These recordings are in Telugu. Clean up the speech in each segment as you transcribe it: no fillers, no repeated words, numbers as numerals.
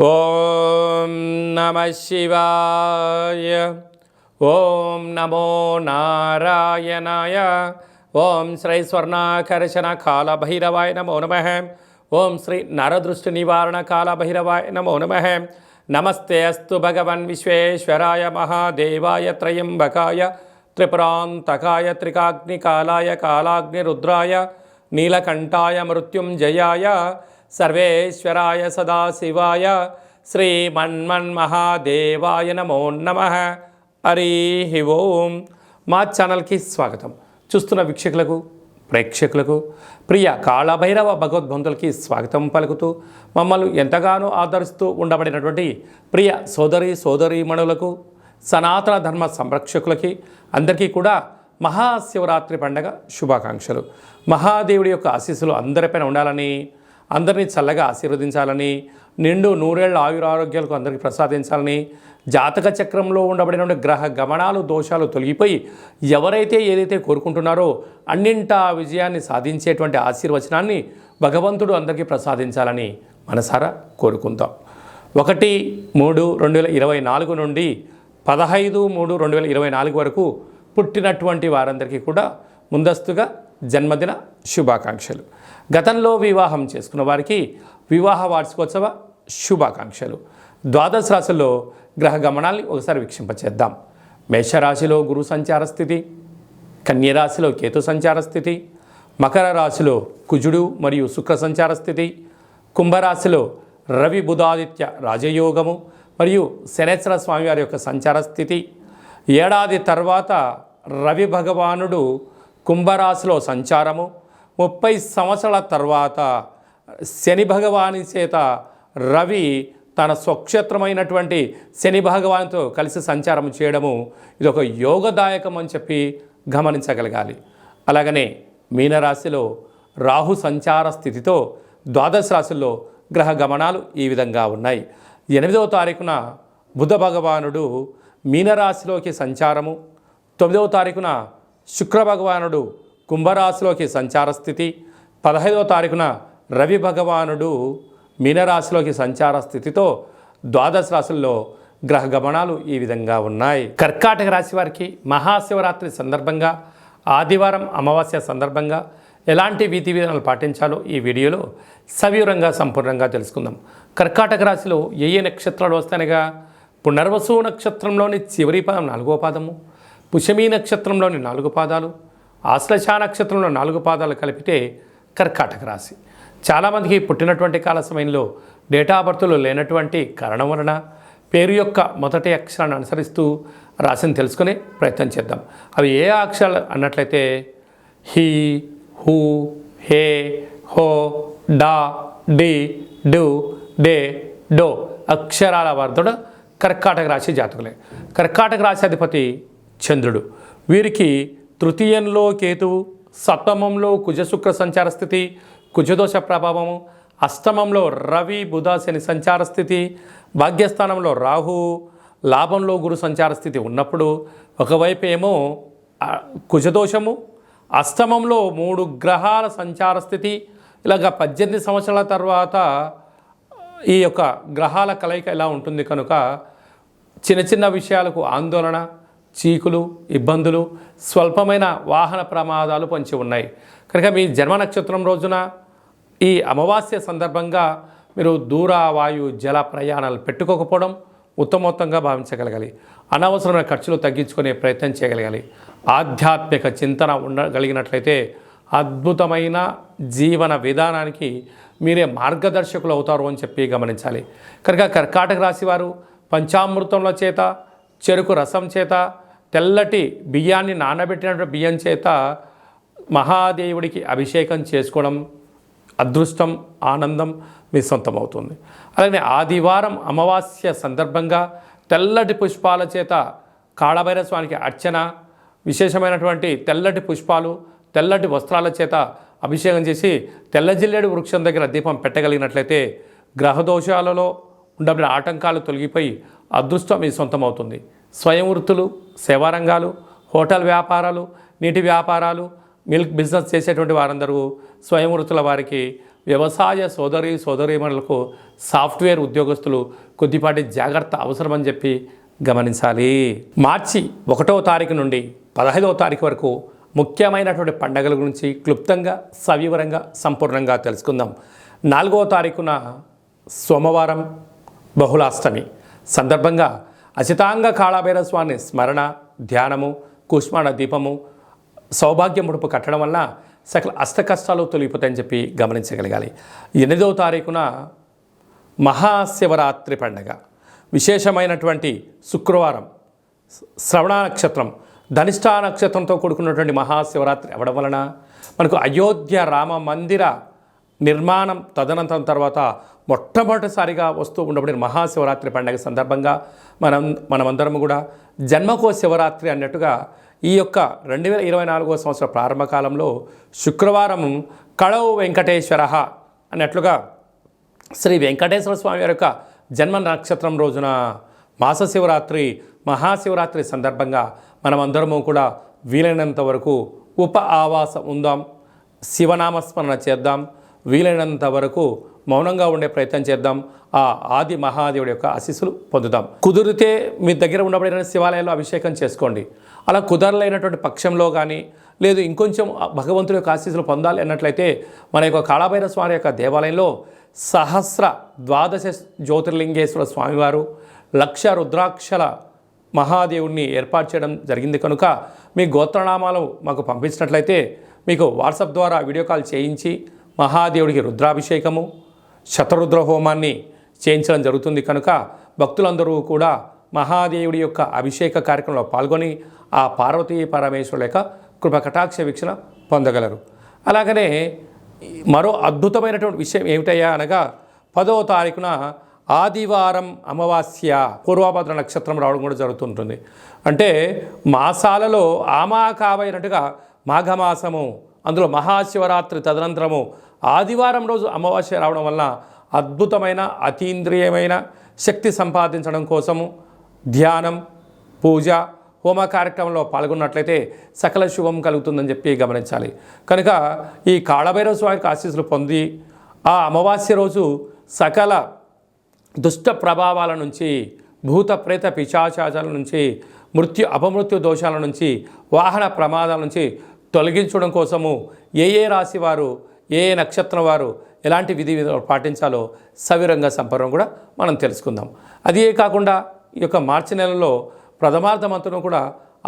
ఓం నమ శివాయ. ఓం నమో నారాయణాయ. ఓం శ్రీ స్వర్ణాకర్షణ కాళభైరవాయ నమో నమః. ఓం శ్రీ నరదృష్టి నివారణ కాళభైరవాయ నమో నమః. నమస్తే అస్తు భగవన్ విశ్వేశ్వరాయ మహాదేవాయ త్రయంబకాయ త్రిపురాంతకాయ త్రికాగ్నికాలాయ కాలాగ్నిరుద్రాయ నీలకంఠాయ మృత్యుంజయాయ సర్వేశ్వరాయ సదాశివాయ శ్రీమన్మన్మహాదేవాయ నమో నమః. హరి ఓం. మా ఛానల్కి స్వాగతం. చూస్తున్న వీక్షకులకు ప్రేక్షకులకు ప్రియ కాళభైరవ భగవద్బంధులకి స్వాగతం పలుకుతూ మమ్మల్ని ఎంతగానో ఆదరిస్తూ ఉండబడినటువంటి ప్రియ సోదరీమణులకు సనాతన ధర్మ సంరక్షకులకి అందరికీ కూడా మహాశివరాత్రి పండగ శుభాకాంక్షలు. మహాదేవుడి యొక్క ఆశీస్సులు అందరిపైన ఉండాలని, అందరినీ చల్లగా ఆశీర్వదించాలని, నిండు నూరేళ్ల ఆయురారోగ్యాలకు అందరికీ ప్రసాదించాలని, జాతక చక్రంలో ఉండబడిన గ్రహ గమనాలు దోషాలు తొలగిపోయి ఎవరైతే ఏదైతే కోరుకుంటున్నారో అన్నింటా విజయాన్ని సాధించేటువంటి ఆశీర్వచనాన్ని భగవంతుడు అందరికీ ప్రసాదించాలని మనసారా కోరుకుందాం. 1-3-2024 నుండి 15-3-2024 వరకు పుట్టినటువంటి వారందరికీ కూడా ముందస్తుగా జన్మదిన శుభాకాంక్షలు. గతంలో వివాహం చేసుకున్న వారికి వివాహ వార్షికోత్సవ శుభాకాంక్షలు. ద్వాదశ రాశుల్లో గ్రహ గమనాల్ని ఒకసారి వీక్షింపచేద్దాం. మేషరాశిలో గురు సంచార స్థితి, కన్యరాశిలో కేతు సంచార స్థితి, మకర రాశిలో కుజుడు మరియు శుక్ర సంచార స్థితి, కుంభరాశిలో రవి బుధాదిత్య రాజయోగము మరియు శనేశ్వర స్వామివారి యొక్క సంచార స్థితి. ఏడాది తర్వాత రవి భగవానుడు కుంభరాశిలో సంచారము, 30 సంవత్సరాల తర్వాత శని భగవాని చేత రవి తన స్వక్షేత్రమైనటువంటి శని భగవాన్తో కలిసి సంచారం చేయడము ఇది ఒక యోగదాయకం అని చెప్పి గమనించగలగాలి. అలాగనే మీనరాశిలో రాహు సంచార స్థితితో ద్వాదశ రాశుల్లో గ్రహ గమనాలు ఈ విధంగా ఉన్నాయి. 8వ తారీఖున బుధ భగవానుడు మీనరాశిలోకి సంచారము, 9వ తారీఖున శుక్ర భగవానుడు కుంభరాశిలోకి సంచార స్థితి, 15వ తారీఖున రవి భగవానుడు మీనరాశిలోకి సంచార స్థితితో ద్వాదశ రాశుల్లో గ్రహ గమనాలు ఈ విధంగా ఉన్నాయి. కర్కాటక రాశి వారికి మహాశివరాత్రి సందర్భంగా ఆదివారం అమావాస్య సందర్భంగా ఎలాంటి విధి విధానాలు పాటించాలో ఈ వీడియోలో సవివరంగా సంపూర్ణంగా తెలుసుకుందాం. కర్కాటక రాశిలో ఏ నక్షత్రాలు వస్తాయనగా పునర్వసు నక్షత్రంలోని చివరి పాదం 4వ పాదము, పుష్యమీ నక్షత్రంలోని 4 పాదాలు, ఆశ్లేష నక్షత్రంలో 4 పాదాలు కలిపితే కర్కాటక రాశి. చాలామందికి పుట్టినటువంటి కాల సమయంలో డేటా బర్త్లో లేనటువంటి కారణం వలన పేరు యొక్క మొదటి అక్షరాన్ని అనుసరిస్తూ రాశిని తెలుసుకునే ప్రయత్నం చేద్దాం. అవి ఏ అక్షరాలు అన్నట్లయితే హీ, హూ, హే, హో, డా, డి, డు, డే, డో అక్షరాల వర్ధుడు కర్కాటక రాశి జాతకులే. కర్కాటక రాశి అధిపతి చంద్రుడు. వీరికి తృతీయంలో కేతువు, సప్తమంలో కుజశుక్ర సంచార స్థితి, కుజదోష ప్రభావము, అష్టమంలో రవి బుధ శని సంచార స్థితి, భాగ్యస్థానంలో రాహు, లాభంలో గురు సంచార స్థితి ఉన్నప్పుడు ఒకవైపు ఏమో కుజదోషము, అష్టమంలో 3 గ్రహాల సంచార స్థితి, ఇలాగ 18 సంవత్సరాల తర్వాత ఈ యొక్క గ్రహాల కలయిక ఇలా ఉంటుంది కనుక చిన్న చిన్న విషయాలకు ఆందోళన, చీకులు, ఇబ్బందులు, స్వల్పమైన వాహన ప్రమాదాలు పొంచి ఉన్నాయి. కనుక మీ జన్మ నక్షత్రం రోజున ఈ అమావాస్య సందర్భంగా మీరు దూర వాయు జల ప్రయాణాలు పెట్టుకోకపోవడం ఉత్తమోత్తంగా భావించగలగాలి. అనవసరమైన ఖర్చులు తగ్గించుకునే ప్రయత్నం చేయగలగాలి. ఆధ్యాత్మిక చింతన ఉండగలిగినట్లయితే అద్భుతమైన జీవన విధానానికి మీరే మార్గదర్శకులు అవుతారు అని చెప్పి గమనించాలి. కనుక కర్కాటక రాశి వారు పంచామృతముల చేత, చెరుకు రసం చేత, తెల్లటి బియ్యాన్ని నానబెట్టినటువంటి బియ్యం చేత మహాదేవుడికి అభిషేకం చేసుకోవడం అదృష్టం, ఆనందం మీ సొంతమవుతుంది. అలాగే ఆదివారం అమావాస్య సందర్భంగా తెల్లటి పుష్పాల చేత కాళభైరవ స్వామికి అర్చన, విశేషమైనటువంటి తెల్లటి పుష్పాలు, తెల్లటి వస్త్రాల చేత అభిషేకం చేసి తెల్ల జిల్లేడు వృక్షం దగ్గర దీపం పెట్టగలిగినట్లయితే గ్రహదోషాలలో ఉండబడిన ఆటంకాలు తొలగిపోయి అదృష్టం మీ సొంతమవుతుంది. స్వయం వృత్తులు, సేవారంగాలు, హోటల్ వ్యాపారాలు, నీటి వ్యాపారాలు, మిల్క్ బిజినెస్ చేసేటువంటి వారందరూ స్వయం వృత్తుల వారికి వ్యవసాయ సోదరీమణులకు సాఫ్ట్వేర్ ఉద్యోగస్తులు కొద్దిపాటి జాగ్రత్త అవసరమని చెప్పి గమనించాలి. మార్చి 1వ తారీఖు నుండి 15వ తారీఖు వరకు ముఖ్యమైనటువంటి పండుగల గురించి క్లుప్తంగా సవివరంగా సంపూర్ణంగా తెలుసుకుందాం. 4వ తారీఖున సోమవారం బహుళాష్టమి సందర్భంగా అచితాంగ కాళభైరవ స్వామి స్మరణ, ధ్యానము, కుష్మాండ దీపము, సౌభాగ్య ముడుపు కట్టడం వల్ల సకల అష్టకష్టాలు తొలగిపోతాయని చెప్పి గమనించగలగాలి. 8వ తారీఖున మహాశివరాత్రి పండుగ విశేషమైనటువంటి శుక్రవారం, శ్రవణ నక్షత్రం, ధనిష్టా నక్షత్రంతో కూడుకున్నటువంటి మహాశివరాత్రి అవ్వడం వలన మనకు అయోధ్య రామ మందిర నిర్మాణం తదనంతరం తర్వాత మొట్టమొదటిసారిగా వస్తూ ఉండబడిన మహాశివరాత్రి పండుగ సందర్భంగా మనమందరం కూడా జన్మకో శివరాత్రి అన్నట్టుగా ఈ యొక్క 2024వ సంవత్సర ప్రారంభ కాలంలో శుక్రవారం కళౌ వెంకటేశ్వర అన్నట్లుగా శ్రీ వెంకటేశ్వర స్వామి వారి యొక్క జన్మ నక్షత్రం రోజున మాస శివరాత్రి మహాశివరాత్రి సందర్భంగా మనమందరము కూడా వీలైనంత వరకు ఆవాసం ఉందాం, శివనామస్మరణ చేద్దాం, వీలైనంత వరకు మౌనంగా ఉండే ప్రయత్నం చేద్దాం. ఆ ఆది మహాదేవుడి యొక్క ఆశీస్సులు పొందుదాం. కుదిరితే మీ దగ్గర ఉండబడిన శివాలయాల్లో అభిషేకం చేసుకోండి. అలా కుదరలేనటువంటి పక్షంలో కానీ లేదు ఇంకొంచెం భగవంతుడి యొక్క ఆశీస్సులు పొందాలి అన్నట్లయితే మన యొక్క కాళభైరవ స్వామి యొక్క దేవాలయంలో సహస్ర ద్వాదశ జ్యోతిర్లింగేశ్వర స్వామివారు 1,00,000 రుద్రాక్షల మహాదేవుడిని ఏర్పాటు చేయడం జరిగింది కనుక మీ గోత్రనామాలు మాకు పంపించినట్లయితే మీకు వాట్సాప్ ద్వారా వీడియో కాల్ చేయించి మహాదేవుడికి రుద్రాభిషేకము, శతరుద్ర హోమాన్ని చేయించడం జరుగుతుంది కనుక భక్తులందరూ కూడా మహాదేవుడి యొక్క అభిషేక కార్యక్రమంలో పాల్గొని ఆ పార్వతీ పరమేశ్వరుల యొక్క కృపకటాక్ష వీక్షణ పొందగలరు. అలాగనే మరో అద్భుతమైనటువంటి విషయం ఏమిటయ్యా అనగా 10వ తారీఖున ఆదివారం అమావాస్య పూర్వభద్ర నక్షత్రం రావడం కూడా జరుగుతుంటుంది. అంటే మాసాలలో ఆమాకావైనట్టుగా మాఘమాసము, అందులో మహాశివరాత్రి తదనంతరము ఆదివారం రోజు అమావాస్య రావడం వల్ల అద్భుతమైన అతీంద్రియమైన శక్తి సంపాదించడం కోసము ధ్యానం, పూజ, హోమ కార్యక్రమంలో పాల్గొన్నట్లయితే సకల శుభం కలుగుతుందని చెప్పి గమనించాలి. కనుక ఈ కాళభైరవ స్వామికి ఆశీస్సులు పొంది ఆ అమావాస్య రోజు సకల దుష్ట ప్రభావాల నుంచి, భూత ప్రేత పిశాచాల నుంచి, అపమృత్యు దోషాల నుంచి, వాహన ప్రమాదాల నుంచి తొలగించడం కోసము ఏ రాశి వారు, ఏ నక్షత్రం వారు ఎలాంటి విధి విధాలు పాటించాలో సవిరంగా సంపర్వం కూడా మనం తెలుసుకుందాం. అదే కాకుండా ఈ యొక్క మార్చి నెలలో ప్రథమార్థమంతరం కూడా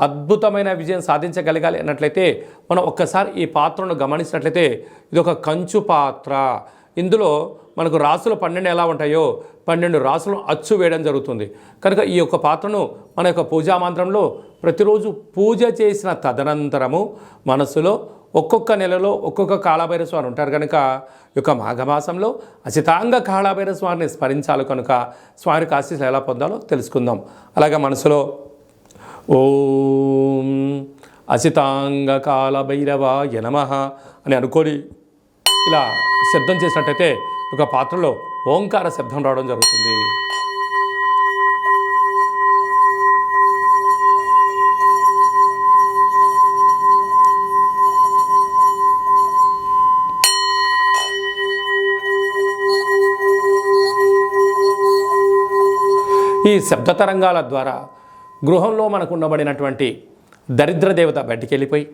అద్భుతమైన విజయం సాధించగలగాలి అన్నట్లయితే మనం ఒక్కసారి ఈ పాత్రను గమనించినట్లయితే ఇది ఒక కంచు పాత్ర. ఇందులో మనకు రాసులు 12 ఎలా ఉంటాయో 12 రాసులను అచ్చు వేయడం జరుగుతుంది. కనుక ఈ యొక్క పాత్రను మన యొక్క పూజా మంత్రంలో ప్రతిరోజు పూజ చేసిన తదనంతరము మనసులో ఒక్కొక్క నెలలో ఒక్కొక్క కాళభైరవ స్వామి ఉంటారు కనుక ఈ యొక్క మాఘమాసంలో అచితాంగ కాళభైరవ స్వామిని స్మరించాలి కనుక స్వామికి ఆశీస్సులు ఎలా పొందాలో తెలుసుకుందాం. అలాగే మనసులో ఓం అచితాంగ కాళభైరవాయ నమః అని అనుకొని ఇలా శబ్దం చేసినట్టయితే ఒక పాత్రలో ఓంకార శబ్దం రావడం జరుగుతుంది. ఈ శబ్ద తరంగాల ద్వారా గృహంలో మనకు ఉండబడినటువంటి దరిద్ర దేవత బయటికి వెళ్ళిపోయి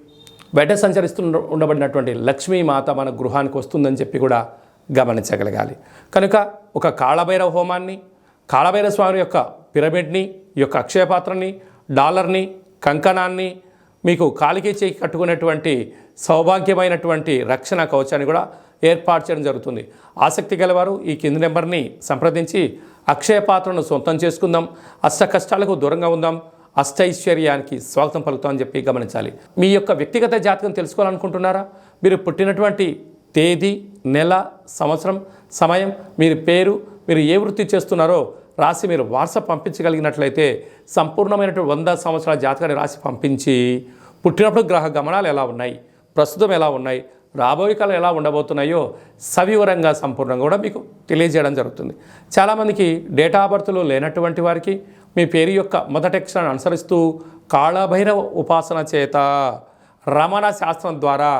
బయట సంచరిస్తూ ఉండబడినటువంటి లక్ష్మీమాత మన గృహానికి వస్తుందని చెప్పి కూడా గమనించగలగాలి. కనుక ఒక కాళభైరవ హోమాన్ని, కాళభైరవ స్వామి యొక్క పిరమిడ్ని, ఈ యొక్క అక్షయపాత్రని, డాలర్ని, కంకణాన్ని, మీకు కాలికి చేయి కట్టుకునేటువంటి సౌభాగ్యమైనటువంటి రక్షణ కవచాన్ని కూడా ఏర్పాటు చేయడం జరుగుతుంది. ఆసక్తి గలవారు ఈ కింది నెంబర్ని సంప్రదించి అక్షయ పాత్రను సొంతం చేసుకుందాం, అష్ట కష్టాలకు దూరంగా ఉందాం, అష్టైశ్వర్యానికి స్వాగతం పలుకుతామని చెప్పి గమనించాలి. మీ యొక్క వ్యక్తిగత జాతకం తెలుసుకోవాలనుకుంటున్నారా? మీరు పుట్టినటువంటి తేదీ, నెల, సంవత్సరం, సమయం, మీరు పేరు, మీరు ఏ వృత్తి చేస్తున్నారో రాసి మీరు వాట్సాప్ పంపించగలిగినట్లయితే సంపూర్ణమైనటువంటి 100 సంవత్సరాల జాతకాన్ని రాసి పంపించి పుట్టినప్పుడు గ్రహ గమనాలు ఎలా ఉన్నాయి, ప్రస్తుతం ఎలా ఉన్నాయి, రాబోయే కాలం ఎలా ఉండబోతున్నాయో సవివరంగా సంపూర్ణంగా కూడా మీకు తెలియజేయడం జరుగుతుంది. చాలామందికి డేటా ఆఫ్ బర్త్లు లేనటువంటి వారికి మీ పేరు యొక్క మొదటి అక్షరాన్ని అనుసరిస్తూ కాళభైరవ ఉపాసన చేత రమణ శాస్త్రం ద్వారా,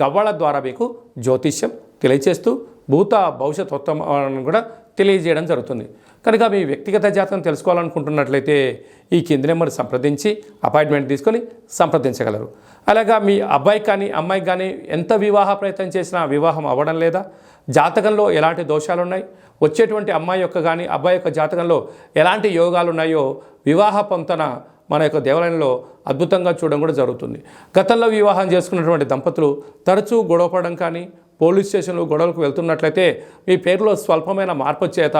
గవ్వళ ద్వారా మీకు జ్యోతిష్యం తెలియచేస్తూ భూత భవిష్యత్ ఉత్తమాలను కూడా తెలియజేయడం జరుగుతుంది. కనుక మీ వ్యక్తిగత జాతకం తెలుసుకోవాలనుకుంటున్నట్లయితే ఈ కింది నెంబర్ సంప్రదించి అపాయింట్మెంట్ తీసుకొని సంప్రదించగలరు. అలాగా మీ అబ్బాయికి కానీ అమ్మాయికి కానీ ఎంత వివాహ ప్రయత్నం చేసినా వివాహం అవ్వడం లేదా, జాతకంలో ఎలాంటి దోషాలు ఉన్నాయి, వచ్చేటువంటి అమ్మాయి యొక్క కానీ అబ్బాయి యొక్క జాతకంలో ఎలాంటి యోగాలు ఉన్నాయో వివాహ పొంతన మన యొక్క దేవాలయంలో అద్భుతంగా చూడడం కూడా జరుగుతుంది. గతంలో వివాహం చేసుకున్నటువంటి దంపతులు తరచూ గొడవపడడం కానీ, పోలీస్ స్టేషన్లు గొడవలకు వెళ్తున్నట్లయితే మీ పేరులో స్వల్పమైన మార్పు చేత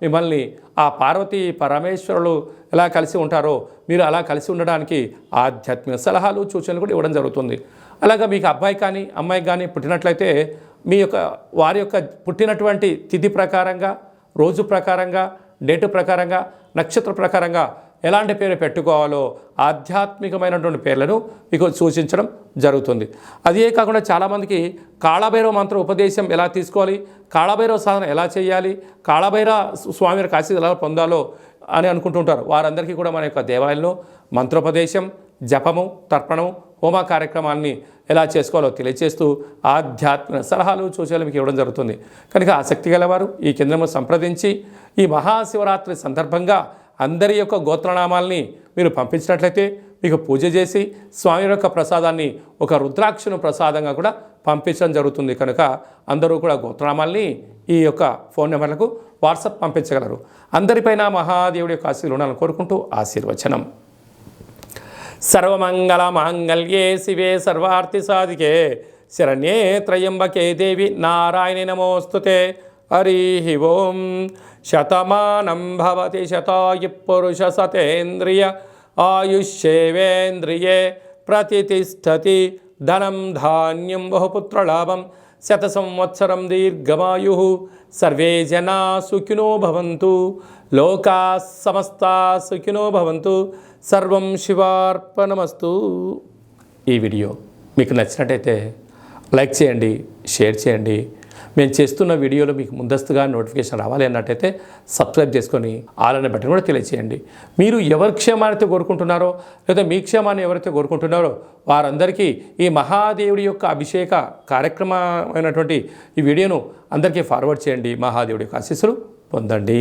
మిమ్మల్ని ఆ పార్వతీ పరమేశ్వరులు ఎలా కలిసి ఉంటారో మీరు అలా కలిసి ఉండడానికి ఆధ్యాత్మిక సలహాలు సూచనలు కూడా ఇవ్వడం జరుగుతుంది. అలాగా మీకు అబ్బాయి కానీ అమ్మాయి కానీ పుట్టినట్లయితే మీ యొక్క వారి యొక్క పుట్టినటువంటి తిథి ప్రకారంగా, రోజు ప్రకారంగా, డేటు ప్రకారంగా, నక్షత్ర ప్రకారంగా ఎలాంటి పేరు పెట్టుకోవాలో ఆధ్యాత్మికమైనటువంటి పేర్లను మీకు సూచించడం జరుగుతుంది. అదే కాకుండా చాలామందికి కాళభైరవ మంత్ర ఉపదేశం ఎలా తీసుకోవాలి, కాళభైరవ సాధన ఎలా చేయాలి, కాళభైరవ స్వామి వారి ఆశీస్సులు ఎలా పొందాలో అని అనుకుంటుంటారు. వారందరికీ కూడా మన యొక్క దేవాలయంలో మంత్రోపదేశం, జపము, తర్పణము, హోమ కార్యక్రమాన్ని ఎలా చేసుకోవాలో తెలియజేస్తూ ఆధ్యాత్మిక సలహాలు సూచనలు మీకు ఇవ్వడం జరుగుతుంది. కనుక ఆసక్తి గలవారు ఈ కేంద్రము సంప్రదించి ఈ మహాశివరాత్రి సందర్భంగా అందరి యొక్క గోత్రనామాల్ని మీరు పంపించినట్లయితే మీకు పూజ చేసి స్వామి యొక్క ప్రసాదాన్ని ఒక రుద్రాక్షను ప్రసాదంగా కూడా పంపించడం జరుగుతుంది. కనుక అందరూ కూడా గోత్రనామాల్ని ఈ యొక్క ఫోన్ నెంబర్లకు వాట్సాప్ పంపించగలరు. అందరిపైన మహాదేవుడి యొక్క ఆశీర్వాదాలు ఉండాలని కోరుకుంటూ ఆశీర్వచనం. సర్వమంగళ మాంగళ్యే శివే సర్వార్థి సాధికే శరణ్యే త్రయంబకే దేవి నారాయణి నమోస్తుతే. హరి ఓం. శతమానం భవతి శతాయు పురుష సతేంద్రియ ఆయుష్యేవేంద్రియే ప్రతిష్టతి. ధనం ధాన్యం బహుపుత్రలాభం శత సంవత్సరం దీర్ఘమాయు. సర్వే జనా సుఖినో భవంతు. లోకా సమస్తా సుఖినో భవంతు. సర్వం శివార్పణమస్తు. ఈ వీడియో మీకు నచ్చినట్టయితే లైక్ చేయండి, షేర్ చేయండి. మేము చేస్తున్న వీడియోలో మీకు ముందస్తుగా నోటిఫికేషన్ రావాలి అన్నట్టయితే సబ్స్క్రైబ్ చేసుకొని ఆల్ అనే బటన్ కూడా తెలియచేయండి. మీరు ఎవరి క్షేమాన్ని కోరుకుంటున్నారో లేదా మీ క్షేమాన్ని ఎవరైతే కోరుకుంటున్నారో వారందరికీ ఈ మహాదేవుడి యొక్క అభిషేక కార్యక్రమమైనటువంటి ఈ వీడియోను అందరికీ ఫార్వర్డ్ చేయండి. మహాదేవుడి యొక్క ఆశీస్సులు పొందండి.